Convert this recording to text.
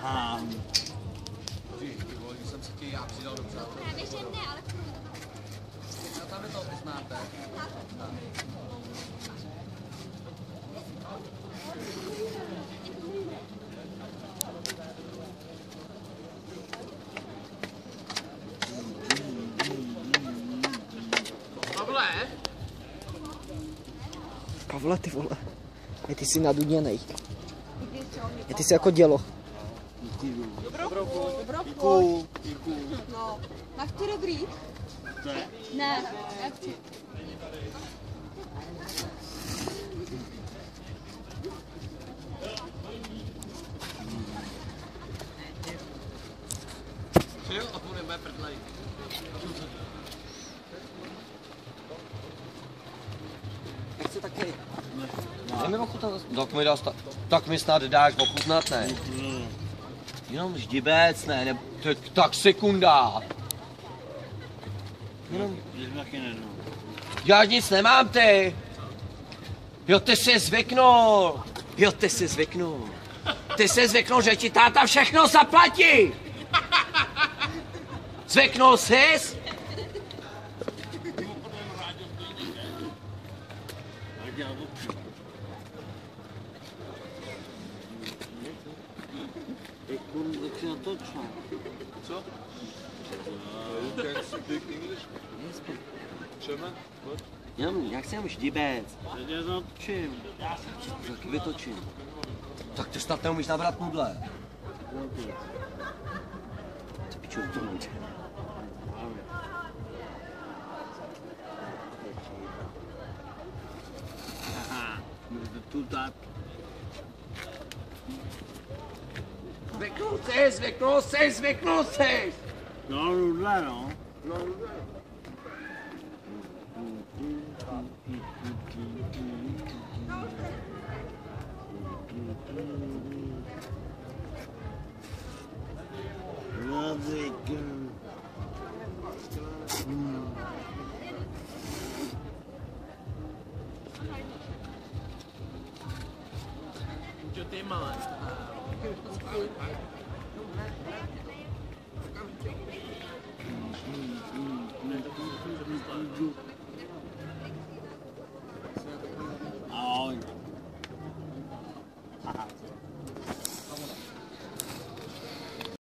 Aha. Jsem si tě já přidal do přátel. Ne, běžně ne, ale A tam je to poznáte. Pavle, ty vole. Ty jsi naduněnej. Ty jsi jako dělo. Děkuju. no. Máš ty dobrý? Ne. Ne, já chci. Přijel a půjdeme prdlej. Nechci taky. Dej mi ochutnat. Tak mi snad dáš ochutnat, ne? Jenom ždibec, ne, tak sekunda. Jenom. Já nic nemám, ty. Jo, ty jsi zvyknul. Ty jsi zvyknul, že ti táta všechno zaplatí. Zvyknul jsi? Co? You can speak English? German? What? Já chci jenom ždibec. Já natočím. Taky vytočím. Tak ty snad neumíš nabrat nudle. Ty piču, to nejde. Aha. Tu dát. Zvyknul jsi. No, rudle, no. Ty malé. Ne,